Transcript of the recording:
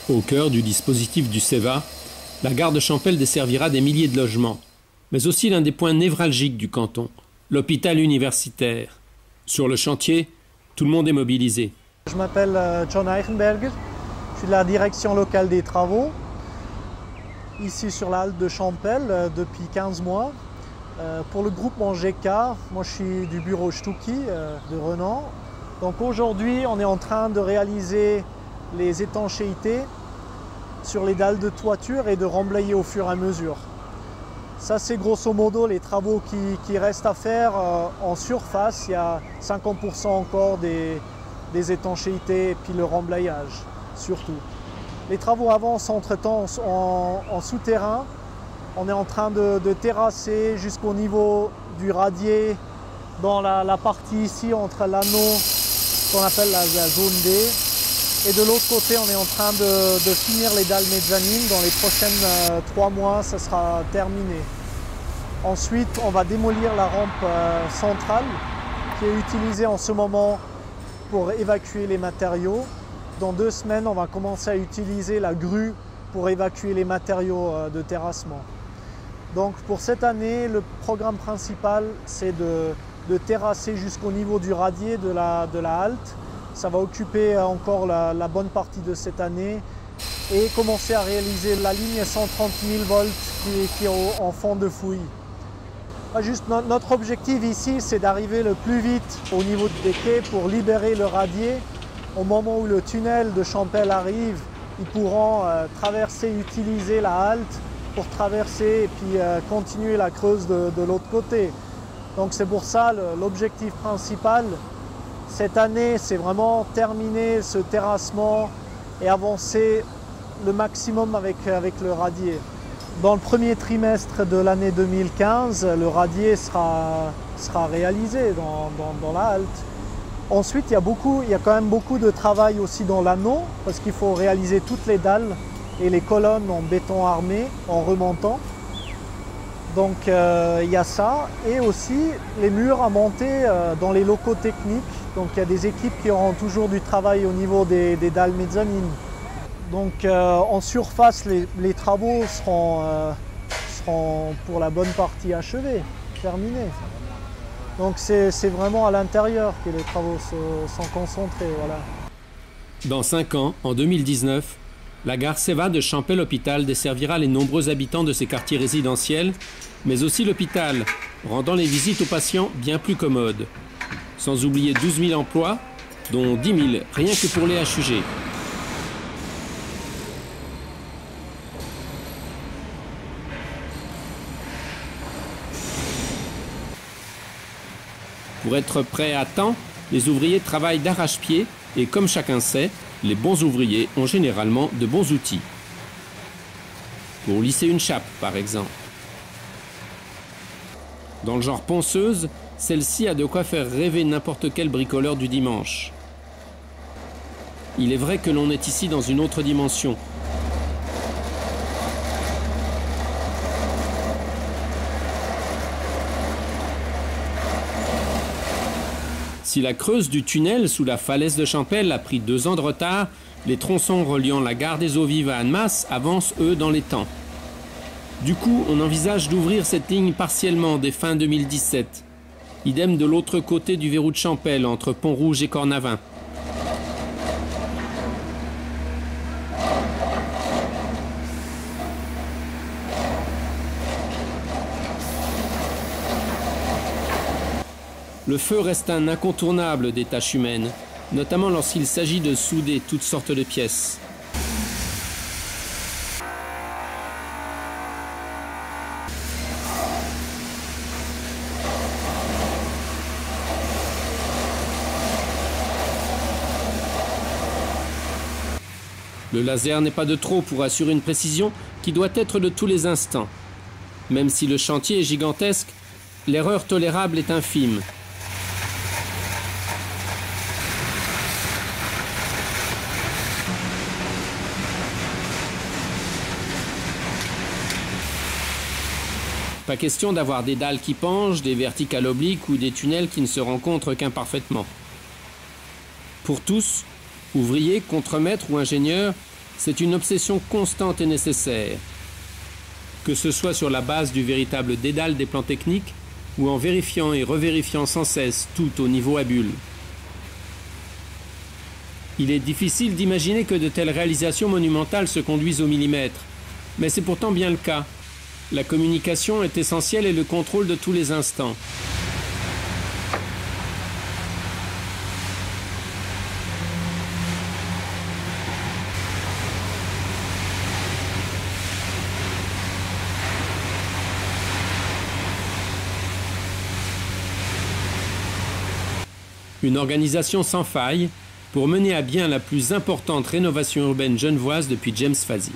Au cœur du dispositif du CEVA, la gare de Champel desservira des milliers de logements, mais aussi l'un des points névralgiques du canton, l'hôpital universitaire. Sur le chantier, tout le monde est mobilisé. Je m'appelle John Eichenberger, je suis de la direction locale des travaux, ici sur la halte de Champel depuis 15 mois. Pour le groupement GK, moi je suis du bureau Stucki de Renan. Donc aujourd'hui, on est en train de réaliser les étanchéités sur les dalles de toiture et de remblayer au fur et à mesure. Ça, c'est grosso modo les travaux qui restent à faire en surface. Il y a 50% encore des étanchéités et puis le remblayage, surtout. Les travaux avancent entre-temps en souterrain. On est en train de terrasser jusqu'au niveau du radier dans la partie ici entre l'anneau qu'on appelle la zone D. Et de l'autre côté, on est en train de finir les dalles mezzanines. Dans les prochaines 3 mois, ça sera terminé. Ensuite, on va démolir la rampe centrale qui est utilisée en ce moment pour évacuer les matériaux. Dans 2 semaines, on va commencer à utiliser la grue pour évacuer les matériaux de terrassement. Donc pour cette année, le programme principal, c'est de terrasser jusqu'au niveau du radier de la halte. Ça va occuper encore la bonne partie de cette année et commencer à réaliser la ligne 130 000 volts qui est en fond de fouille. Juste notre objectif ici, c'est d'arriver le plus vite au niveau des quais pour libérer le radier. Au moment où le tunnel de Champel arrive, ils pourront traverser, utiliser la halte pour traverser et puis continuer la Creuse de l'autre côté. Donc c'est pour ça l'objectif principal. Cette année, c'est vraiment terminer ce terrassement et avancer le maximum avec le radier. Dans le premier trimestre de l'année 2015, le radier sera réalisé dans la halte. Ensuite, il y a quand même beaucoup de travail aussi dans l'anneau parce qu'il faut réaliser toutes les dalles et les colonnes en béton armé en remontant. Donc il y a ça et aussi les murs à monter dans les locaux techniques. Donc il y a des équipes qui auront toujours du travail au niveau des dalles mezzanines. Donc en surface, les travaux seront pour la bonne partie achevés, terminés. Donc c'est vraiment à l'intérieur que les travaux sont concentrés. Voilà. Dans 5 ans, en 2019, la gare CEVA de Champel-Hôpital desservira les nombreux habitants de ces quartiers résidentiels, mais aussi l'hôpital, rendant les visites aux patients bien plus commodes. Sans oublier 12 000 emplois, dont 10 000 rien que pour les HUG. Pour être prêts à temps, les ouvriers travaillent d'arrache-pied et comme chacun sait, les bons ouvriers ont généralement de bons outils. Pour lisser une chape, par exemple. Dans le genre ponceuse, celle-ci a de quoi faire rêver n'importe quel bricoleur du dimanche. Il est vrai que l'on est ici dans une autre dimension. Si la creuse du tunnel sous la falaise de Champel a pris 2 ans de retard, les tronçons reliant la gare des Eaux-Vives à Annemasse avancent, eux, dans les temps. Du coup, on envisage d'ouvrir cette ligne partiellement dès fin 2017. Idem de l'autre côté du verrou de Champel, entre Pont-Rouge et Cornavin. Le feu reste un incontournable des tâches humaines, notamment lorsqu'il s'agit de souder toutes sortes de pièces. Le laser n'est pas de trop pour assurer une précision qui doit être de tous les instants. Même si le chantier est gigantesque, l'erreur tolérable est infime. Pas question d'avoir des dalles qui penchent, des verticales obliques ou des tunnels qui ne se rencontrent qu'imparfaitement. Pour tous, ouvriers, contremaîtres ou ingénieurs, C'est une obsession constante et nécessaire, que ce soit sur la base du véritable dédale des plans techniques ou en vérifiant et revérifiant sans cesse tout au niveau à bulles. Il est difficile d'imaginer que de telles réalisations monumentales se conduisent au millimètre, mais c'est pourtant bien le cas. La communication est essentielle et le contrôle de tous les instants. Une organisation sans faille pour mener à bien la plus importante rénovation urbaine genevoise depuis James Fazy.